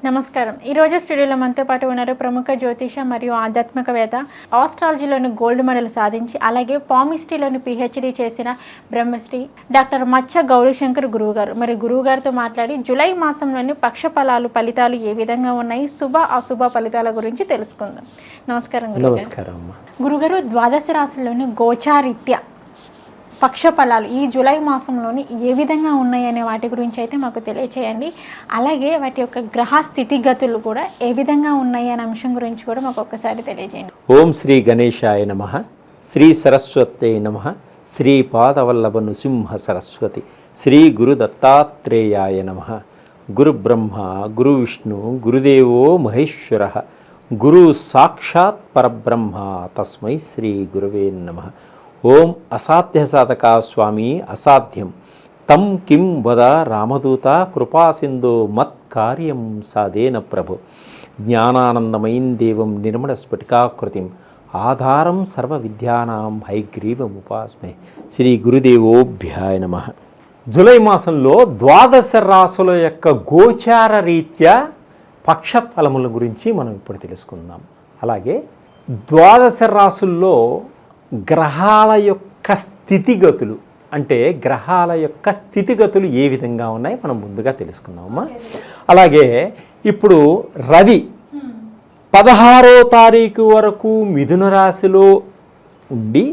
నమస్కారం. ఈరోజు స్టూడియోలో మనతో పాటు ఉన్నారు ప్రముఖ జ్యోతిష మరియు ఆధ్యాత్మికవేత్త, ఆస్ట్రాలజీలోని గోల్డ్ మెడల్ సాధించి అలాగే పామిస్ట్రీలోని పిహెచ్డి చేసిన బ్రహ్మశ్రీ డాక్టర్ మచ్చ గౌరీశంకర్ గురువుగారు. మరి గురువుగారితో మాట్లాడి జూలై మాసంలోని పక్ష ఫలితాలు ఏ విధంగా ఉన్నాయి, శుభ అశుభ ఫలితాల గురించి తెలుసుకుందాం. నమస్కారం గురుగారు. ద్వాదశ రాశుల్లోని గోచారీత్య పక్ష ఫలాలు ఈ జూలై మాసంలోని ఏ విధంగా ఉన్నాయనే వాటి గురించి అయితే మాకు తెలియచేయండి. అలాగే వాటి యొక్క గ్రహ స్థితిగతులు కూడా ఏ విధంగా ఉన్నాయి అనే అంశం గురించి కూడా మాకు ఒక్కసారి తెలియజేయండి. ఓం శ్రీ గణేశాయ నమః, శ్రీ సరస్వతే నమః, శ్రీ పాదవల్లభ నృసింహ సరస్వతి, శ్రీ గురు దత్తాత్రేయాయ నమః. గురు బ్రహ్మ గురు విష్ణు గురుదేవో మహేశ్వరః, గురు సాక్షాత్ పరబ్రహ్మ తస్మై శ్రీ గురవే నమః. ఓం అసాధ్య సాధక స్వామి అసాధ్యం తం కిం వద రామదూత కృపాసింధో మత్కార్యం సాధేన ప్రభు. జ్ఞానానందమయం దేవం నిర్మల స్ఫటికాకృతిం ఆధారం సర్వ విద్యానాం హైగ్రీవముపాస్మే. శ్రీ గురుదేవోభ్యాయ నమః. జూలై మాసంలో ద్వాదశ రాశుల యొక్క గోచార రీత్యా పక్ష ఫలముల గురించి మనం ఇప్పుడు తెలుసుకుందాం. అలాగే ద్వాదశ రాశుల్లో గ్రహాల యొక్క స్థితిగతులు, అంటే గ్రహాల యొక్క స్థితిగతులు ఏ విధంగా ఉన్నాయి మనం ముందుగా తెలుసుకుందామమ్మా. అలాగే ఇప్పుడు రవి 16వ తారీఖు వరకు మిథున రాశిలో ఉండి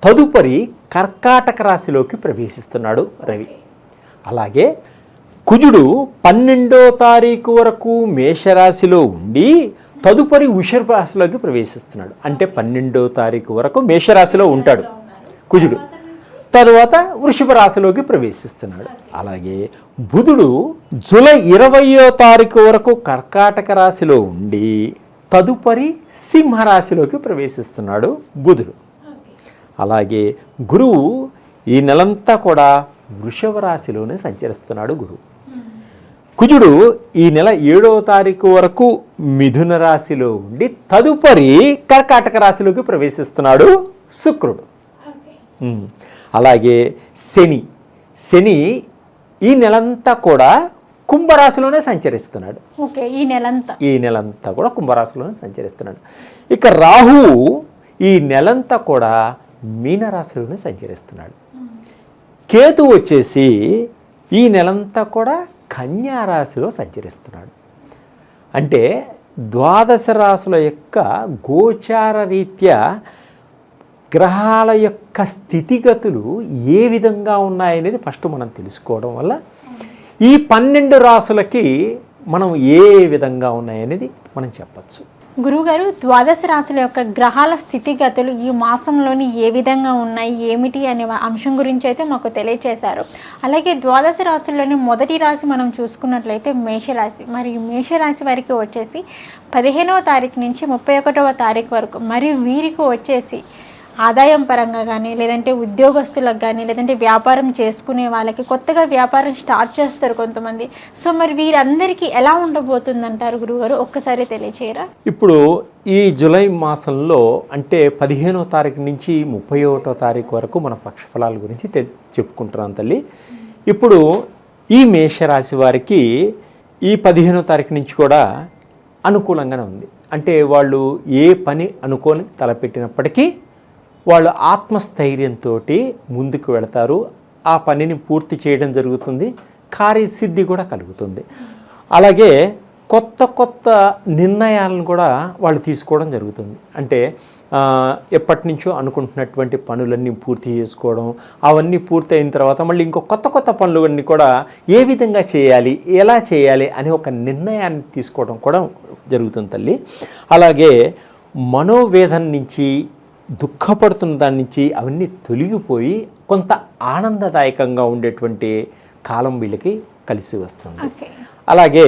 తదుపరి కర్కాటక రాశిలోకి ప్రవేశిస్తున్నాడు రవి. అలాగే కుజుడు 12వ తారీఖు వరకు మేషరాశిలో ఉండి తదుపరి వృషభ రాశిలోకి ప్రవేశిస్తున్నాడు. అంటే 12వ తారీఖు వరకు మేషరాశిలో ఉంటాడు కుజుడు, తరువాత వృషభ రాశిలోకి ప్రవేశిస్తున్నాడు. అలాగే బుధుడు జూలై 20వ తారీఖు వరకు కర్కాటక రాశిలో ఉండి తదుపరి సింహరాశిలోకి ప్రవేశిస్తున్నాడు బుధుడు. అలాగే గురువు ఈ నెలంతా కూడా వృషభ రాశిలోనే సంచరిస్తున్నాడు గురువు. కుజుడు ఈ నెల 7వ తారీఖు వరకు మిథున రాశిలో ఉండి తదుపరి కర్కాటక రాశిలోకి ప్రవేశిస్తున్నాడు శుక్రుడు. అలాగే శని ఈ నెలంతా కూడా కుంభరాశిలోనే సంచరిస్తున్నాడు. ఈ నెలంతా కూడా కుంభరాశిలోనే సంచరిస్తున్నాడు. ఇక రాహువు ఈ నెలంతా కూడా మీనరాశిలోనే సంచరిస్తున్నాడు. కేతు వచ్చేసి ఈ నెలంతా కూడా కన్యారాశిలో సంచరిస్తున్నాడు. అంటే ద్వాదశ రాశుల యొక్క గోచార రీత్యా గ్రహాల యొక్క స్థితిగతులు ఏ విధంగా ఉన్నాయనేది ఫస్ట్ మనం తెలుసుకోవడం వల్ల ఈ 12 రాశులకి మనం ఏ విధంగా ఉన్నాయనేది మనం చెప్పచ్చు. గురువుగారు, ద్వాదశ రాశుల యొక్క గ్రహాల స్థితిగతులు ఈ మాసంలోని ఏ విధంగా ఉన్నాయి, ఏమిటి అనే అంశం గురించి అయితే మాకు తెలియచేశారు. అలాగే ద్వాదశ రాశుల్లోని మొదటి రాశి మనం చూసుకున్నట్లయితే మేషరాశి. మరి మేషరాశి వారికి వచ్చేసి 15వ తారీఖు నుంచి 31వ తారీఖు వరకు, మరియు వీరికి వచ్చేసి ఆదాయం పరంగా కానీ, లేదంటే ఉద్యోగస్తులకు కానీ, లేదంటే వ్యాపారం చేసుకునే వాళ్ళకి, కొత్తగా వ్యాపారం స్టార్ట్ చేస్తారు కొంతమంది. సో మరి వీరందరికీ ఎలా ఉండబోతుందంటారు గురువుగారు, ఒక్కసారి తెలియచేయరా? ఇప్పుడు ఈ జూలై మాసంలో అంటే 15వ తారీఖు నుంచి 31వ తారీఖు వరకు మన పక్షఫలాల గురించి చెప్పుకుంటున్నాం తల్లి. ఇప్పుడు ఈ మేషరాశి వారికి ఈ 15వ తారీఖు నుంచి కూడా అనుకూలంగానే ఉంది. అంటే వాళ్ళు ఏ పని అనుకొని తలపెట్టినప్పటికీ వాళ్ళు ఆత్మస్థైర్యంతో ముందుకు వెళతారు. ఆ పనిని పూర్తి చేయడం జరుగుతుంది, కార్యసిద్ధి కూడా కలుగుతుంది. అలాగే కొత్త నిర్ణయాలను కూడా వాళ్ళు తీసుకోవడం జరుగుతుంది. అంటే ఎప్పటి నుంచో అనుకుంటున్నటువంటి పనులన్నీ పూర్తి చేసుకోవడం, అవన్నీ పూర్తి అయిన తర్వాత మళ్ళీ ఇంకో కొత్త పనులన్నీ కూడా ఏ విధంగా చేయాలి, ఎలా చేయాలి అనే ఒక నిర్ణయాన్ని తీసుకోవడం కూడా జరుగుతుంది తల్లి. అలాగే మనోవేదన నుంచి, దుఃఖపడుతున్న దాని నుంచి అవన్నీ తొలగిపోయి కొంత ఆనందదాయకంగా ఉండేటువంటి కాలం వీళ్ళకి కలిసి వస్తుంది. అలాగే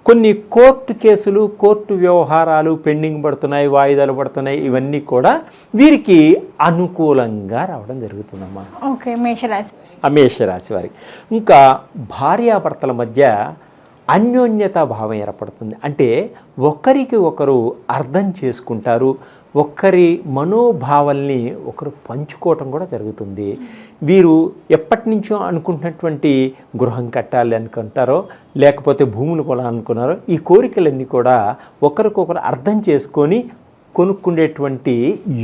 కొన్ని కోర్టు కేసులు, కోర్టు వ్యవహారాలు పెండింగ్ పడుతున్నాయి, వాయిదాలు పడుతున్నాయి, ఇవన్నీ కూడా వీరికి అనుకూలంగా రావడం జరుగుతుందమ్మా. మేషరాశి వారికి. ఇంకా భార్యాభర్తల మధ్య అన్యోన్యతా భావం ఏర్పడుతుంది. అంటే ఒకరికి ఒకరు అర్థం చేసుకుంటారు, ఒకరి మనోభావాల్ని ఒకరు పంచుకోవటం కూడా జరుగుతుంది. వీరు ఎప్పటి నుంచో అనుకుంటున్నటువంటి గృహం కట్టాలి అనుకుంటారో, లేకపోతే భూములు కూడా అనుకున్నారో, ఈ కోరికలన్నీ కూడా ఒకరికొకరు అర్థం చేసుకొని కొనుక్కునేటువంటి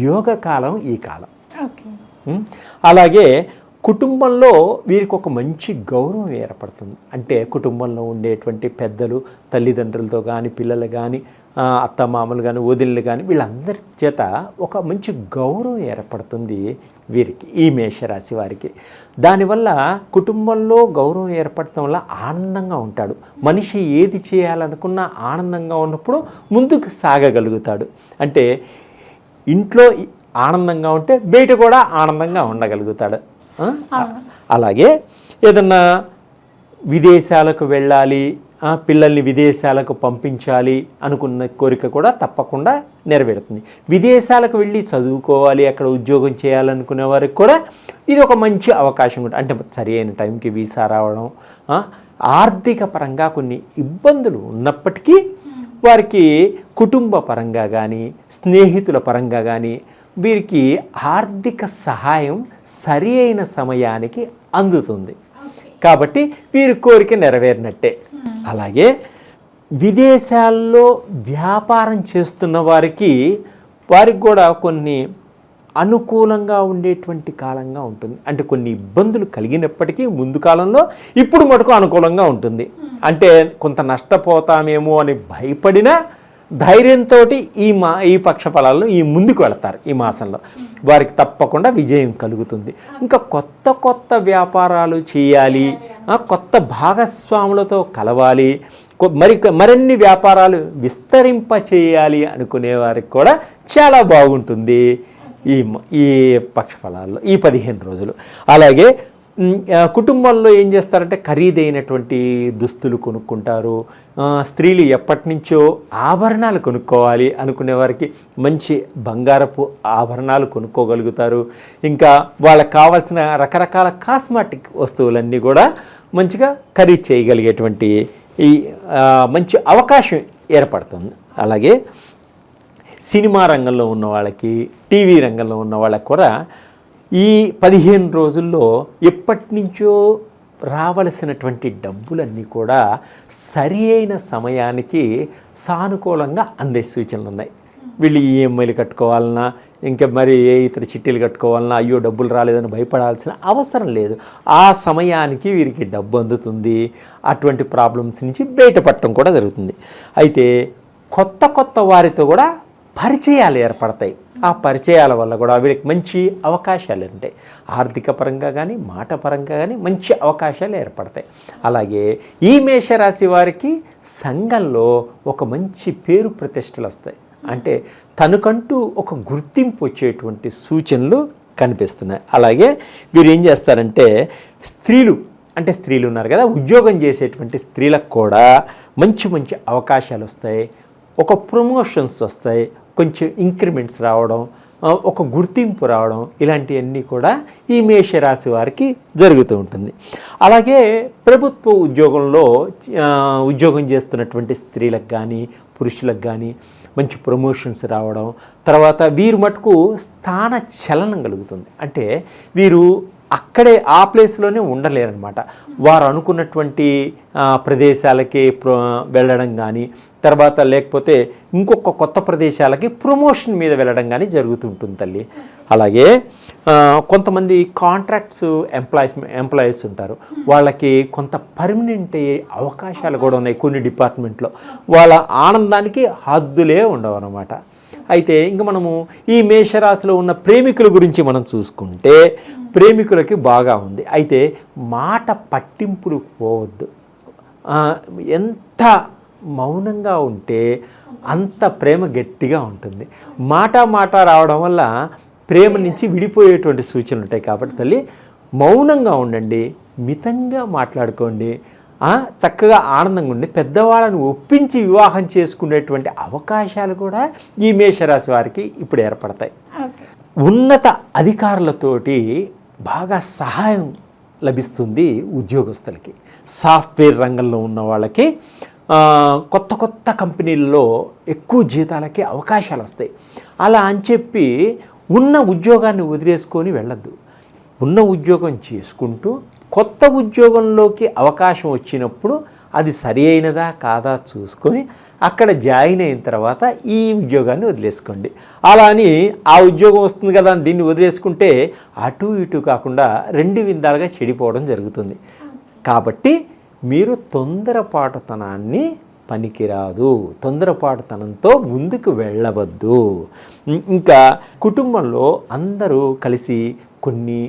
యోగ కాలం ఈ కాలం. అలాగే కుటుంబంలో వీరికి ఒక మంచి గౌరవం ఏర్పడుతుంది. అంటే కుటుంబంలో ఉండేటువంటి పెద్దలు, తల్లిదండ్రులతో కానీ, పిల్లలు కానీ, అత్తమామలు కానీ, వదినలు కానీ, వీళ్ళందరి చేత ఒక మంచి గౌరవం ఏర్పడుతుంది వీరికి, ఈ మేషరాశి వారికి. దానివల్ల కుటుంబంలో గౌరవం ఏర్పడటం వల్ల ఆనందంగా ఉంటాడు. మనిషి ఏది చేయాలనుకున్నా ఆనందంగా ఉన్నప్పుడు ముందుకు సాగగలుగుతాడు. అంటే ఇంట్లో ఆనందంగా ఉంటే బయట కూడా ఆనందంగా ఉండగలుగుతాడు. అలాగే ఏదన్నా విదేశాలకు వెళ్ళాలి, పిల్లల్ని విదేశాలకు పంపించాలి అనుకున్న కోరిక కూడా తప్పకుండా నెరవేరుతుంది. విదేశాలకు వెళ్ళి చదువుకోవాలి, అక్కడ ఉద్యోగం చేయాలనుకునే వారికి కూడా ఇది ఒక మంచి అవకాశం ఉంటుంది. అంటే సరి అయిన టైంకి వీసా రావడం, ఆర్థిక పరంగా కొన్ని ఇబ్బందులు ఉన్నప్పటికీ వారికి కుటుంబ పరంగా కానీ, స్నేహితుల పరంగా కానీ వీరికి ఆర్థిక సహాయం సరి అయిన సమయానికి అందుతుంది. కాబట్టి వీరి కోరిక నెరవేరినట్టే. అలాగే విదేశాల్లో వ్యాపారం చేస్తున్న వారికి కూడా కొన్ని అనుకూలంగా ఉండేటువంటి కాలంగా ఉంటుంది. అంటే కొన్ని ఇబ్బందులు కలిగినప్పటికీ ముందు కాలంలో ఇప్పుడు మటుకు అనుకూలంగా ఉంటుంది. అంటే కొంత నష్టపోతామేమో అని భయపడినా ధైర్యంతో ఈ పక్ష ఫలాల్లో ఈ ముందుకు వెళతారు. ఈ మాసంలో వారికి తప్పకుండా విజయం కలుగుతుంది. ఇంకా కొత్త వ్యాపారాలు చేయాలి, కొత్త భాగస్వాములతో కలవాలి, మరిన్ని వ్యాపారాలు విస్తరింప చేయాలి అనుకునే వారికి కూడా చాలా బాగుంటుంది ఈ పక్ష ఫలాల్లో ఈ 15 రోజులు. అలాగే కుటుంబంలో ఏం చేస్తారంటే ఖరీదైనటువంటి దుస్తులు కొనుక్కుంటారు. స్త్రీలు ఎప్పటి నుంచో ఆభరణాలు కొనుక్కోవాలి అనుకునే వారికి మంచి బంగారపు ఆభరణాలు కొనుక్కోగలుగుతారు. ఇంకా వాళ్ళకి కావాల్సిన రకరకాల కాస్మెటిక్ వస్తువులన్నీ కూడా మంచిగా ఖరీదు చేయగలిగేటువంటి ఈ మంచి అవకాశం ఏర్పడుతుంది. అలాగే సినిమా రంగంలో ఉన్న వాళ్ళకి, టీవీ రంగంలో ఉన్న వాళ్ళకి కూడా ఈ 15 రోజుల్లో ఎప్పటి నుంచో రావలసినటువంటి డబ్బులన్నీ కూడా సరి అయిన సమయానికి సానుకూలంగా అందే సూచనలు ఉన్నాయి. వీళ్ళు ఈఎంఐలు కట్టుకోవాలన్నా, ఇంకా మరి ఏ ఇతర చిట్టీలు కట్టుకోవాలన్నా అయ్యో డబ్బులు రాలేదని భయపడాల్సిన అవసరం లేదు. ఆ సమయానికి వీరికి డబ్బు అందుతుంది. అటువంటి ప్రాబ్లమ్స్ నుంచి బయటపడటం కూడా జరుగుతుంది. అయితే కొత్త వారితో కూడా పరిచయాలు ఏర్పడతాయి. ఆ పరిచయాల వల్ల కూడా వీరికి మంచి అవకాశాలు ఉంటాయి. ఆర్థిక పరంగా కానీ, మాట పరంగా కానీ మంచి అవకాశాలు ఏర్పడతాయి. అలాగే ఈ మేషరాశి వారికి సంఘంలో ఒక మంచి పేరు ప్రతిష్టలు వస్తాయి. అంటే తనకంటూ ఒక గుర్తింపు వచ్చేటువంటి సూచనలు కనిపిస్తున్నాయి. అలాగే వీరు ఏం చేస్తారంటే స్త్రీలు ఉన్నారు కదా, ఉద్యోగం చేసేటువంటి స్త్రీలకు కూడా మంచి అవకాశాలు వస్తాయి. ఒక ప్రమోషన్స్ వస్తాయి, కొంచెం ఇంక్రిమెంట్స్ రావడం, ఒక గుర్తింపు రావడం, ఇలాంటివన్నీ కూడా ఈ మేషరాశి వారికి జరుగుతూ ఉంటుంది. అలాగే ప్రభుత్వ ఉద్యోగం చేస్తున్నటువంటి స్త్రీలకు కానీ, పురుషులకు కానీ మంచి ప్రమోషన్స్ రావడం, తర్వాత వీరు మటుకు స్థాన చలనం కలుగుతుంది. అంటే వీరు అక్కడే ఆ ప్లేస్లోనే ఉండలేరన్నమాట. వారు అనుకున్నటువంటి ప్రదేశాలకి వెళ్ళడం కానీ, తర్వాత లేకపోతే ఇంకొక కొత్త ప్రదేశాలకి ప్రమోషన్ మీద వెళ్ళడం కానీ జరుగుతుంటుంది తల్లి. అలాగే కొంతమంది కాంట్రాక్ట్స్ ఎంప్లాయీస్ ఉంటారు. వాళ్ళకి కొంత పర్మనెంట్ అయ్యే అవకాశాలు కూడా ఉన్నాయి కొన్ని డిపార్ట్మెంట్లో. వాళ్ళ ఆనందానికి హద్దులే ఉండవు అన్నమాట. అయితే ఇంకా మనము ఈ మేషరాశిలో ఉన్న ప్రేమికుల గురించి మనం చూసుకుంటే ప్రేమికులకి బాగా ఉంది. అయితే మాట పట్టింపులు పోవద్దు. ఎంత మౌనంగా ఉంటే అంత ప్రేమ గట్టిగా ఉంటుంది. మాట రావడం వల్ల ప్రేమ నుంచి విడిపోయేటువంటి సూచనలు ఉంటాయి. కాబట్టి తల్లి మౌనంగా ఉండండి, మితంగా మాట్లాడుకోండి, చక్కగా ఆనందంగా ఉండి పెద్దవాళ్ళను ఒప్పించి వివాహం చేసుకునేటువంటి అవకాశాలు కూడా ఈ మేషరాశి వారికి ఇప్పుడు ఏర్పడతాయి. ఉన్నత అధికారులతోటి బాగా సహాయం లభిస్తుంది ఉద్యోగస్తులకి. సాఫ్ట్వేర్ రంగంలో ఉన్న వాళ్ళకి కొత్త కొత్త కంపెనీల్లో ఎక్కువ జీతాలకి అవకాశాలు వస్తాయి. అలా అని చెప్పి ఉన్న ఉద్యోగాన్ని వదిలేసుకొని వెళ్ళద్దు. ఉన్న ఉద్యోగం చేసుకుంటూ కొత్త ఉద్యోగంలోకి అవకాశం వచ్చినప్పుడు అది సరి అయినదా కాదా చూసుకొని అక్కడ జాయిన్ అయిన తర్వాత ఈ ఉద్యోగాన్ని వదిలేసుకోండి. అలా అని ఆ ఉద్యోగం వస్తుంది కదా అని దీన్ని వదిలేసుకుంటే అటు ఇటు కాకుండా రెండు విధాలుగా చెడిపోవడం జరుగుతుంది. కాబట్టి మీరు తొందరపాటుతనాన్ని పనికిరాదు, తొందరపాటుతనంతో ముందుకు వెళ్ళవద్దు. ఇంకా కుటుంబంలో అందరూ కలిసి కొన్ని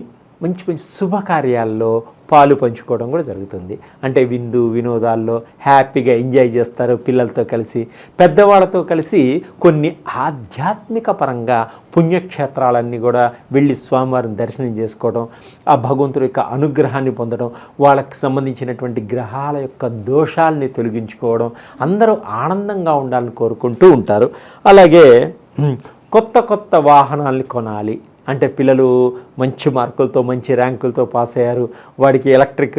మంచి మంచి శుభకార్యాల్లో పాలు పంచుకోవడం కూడా జరుగుతుంది. అంటే విందు వినోదాల్లో హ్యాపీగా ఎంజాయ్ చేస్తారు పిల్లలతో కలిసి. పెద్దవాళ్ళతో కలిసి కొన్ని ఆధ్యాత్మిక పరంగా పుణ్యక్షేత్రాలన్నీ కూడా వెళ్ళి స్వామివారిని దర్శనం చేసుకోవడం, ఆ భగవంతుడి యొక్క అనుగ్రహాన్ని పొందడం, వాళ్ళకి సంబంధించినటువంటి గ్రహాల యొక్క దోషాలని తొలగించుకోవడం, అందరూ ఆనందంగా ఉండాలని కోరుకుంటూ ఉంటారు. అలాగే కొత్త కొత్త వాహనాల్ని కొనాలి అంటే పిల్లలు మంచి మార్కులతో మంచి ర్యాంకులతో పాస్ అయ్యారు, వాడికి ఎలక్ట్రిక్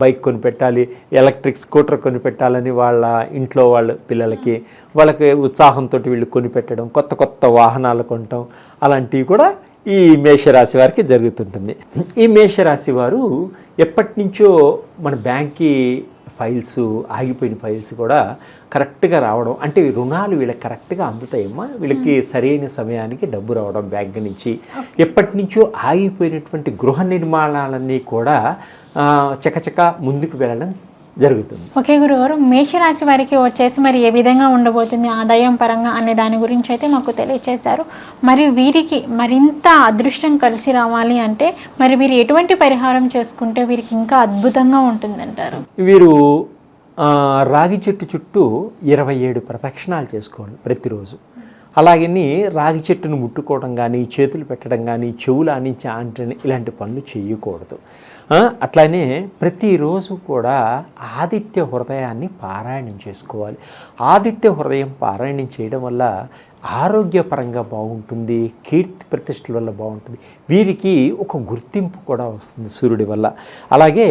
బైక్ కొనిపెట్టాలి, ఎలక్ట్రిక్ స్కూటర్ కొనిపెట్టాలని వాళ్ళ ఇంట్లో వాళ్ళ పిల్లలకి వాళ్ళకి ఉత్సాహంతో వీళ్ళు కొనిపెట్టడం, కొత్త కొత్త వాహనాలు కొనటం అలాంటివి కూడా ఈ మేషరాశి వారికి జరుగుతుంటుంది. ఈ మేషరాశి వారు ఎప్పటి నుంచో మన బ్యాంక్కి ఫైల్స్ ఆగిపోయిన ఫైల్స్ కూడా కరెక్ట్గా రావడం, అంటే రుణాలు వీళ్ళకి కరెక్ట్గా అందుతాయమ్మా, వీళ్ళకి సరైన సమయానికి డబ్బు రావడం బ్యాంక్ నుంచి. ఎప్పటి నుంచో ఆగిపోయినటువంటి గృహ నిర్మాణాలన్నీ కూడా చకచక ముందుకు వెళ్ళడం జరుగుతుంది. ఓకే గురుగారు, మేషరాశి వారికి వచ్చేసి మరి ఏ విధంగా ఉండబోతుంది ఆదాయం పరంగా అనే దాని గురించి అయితే మాకు తెలియచేశారు. మరి వీరికి మరింత అదృష్టం కలిసి రావాలి అంటే మరి వీరు ఎటువంటి పరిహారం చేసుకుంటే వీరికి ఇంకా అద్భుతంగా ఉంటుందంటారు? వీరు రాగి చెట్టు చుట్టూ 27 ప్రదక్షిణాలు చేసుకోవాలి ప్రతిరోజు. అలాగని రాగి చెట్టును ముట్టుకోవడం కానీ, చేతులు పెట్టడం కానీ, చెవులాని చాంటని ఇలాంటి పనులు చేయకూడదు. అట్లానే ప్రతిరోజు కూడా ఆదిత్య హృదయాన్ని పారాయణం చేసుకోవాలి. ఆదిత్య హృదయం పారాయణం చేయడం వల్ల ఆరోగ్యపరంగా బాగుంటుంది, కీర్తి ప్రతిష్టల వల్ల బాగుంటుంది, వీరికి ఒక గుర్తింపు కూడా వస్తుంది సూర్యుడి వల్ల. అలాగే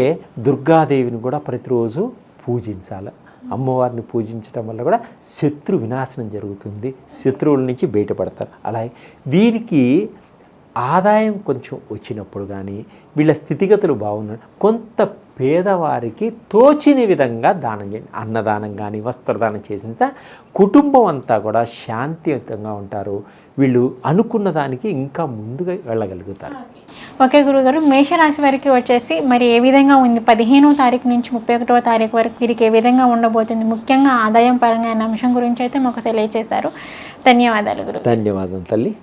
దుర్గాదేవిని కూడా ప్రతిరోజు పూజించాలి. అమ్మవారిని పూజించడం వల్ల కూడా శత్రు వినాశనం జరుగుతుంది, శత్రువుల నుంచి బయటపడతారు. అలాగే వీరికి ఆదాయం కొంచెం వచ్చినప్పుడు కానీ వీళ్ళ స్థితిగతులు బాగున్నాయి, కొంత పేదవారికి తోచిన విధంగా దానం చేయండి. అన్నదానం కానీ వస్త్రదానం చేసినంత కుటుంబం అంతా కూడా శాంతియుతంగా ఉంటారు. వీళ్ళు అనుకున్న దానికి ఇంకా ముందుగా వెళ్ళగలుగుతారు. ఓకే గురుగారు, మేషరాశి వారికి వచ్చేసి మరి ఏ విధంగా ఉంది 15వ తారీఖు నుంచి 31వ తారీఖు వరకు వీరికి ఏ విధంగా ఉండబోతుంది, ముఖ్యంగా ఆదాయం పరంగా అనే అంశం గురించి అయితే మాకు తెలియజేశారు. ధన్యవాదాలు గురు. ధన్యవాదం తల్లి.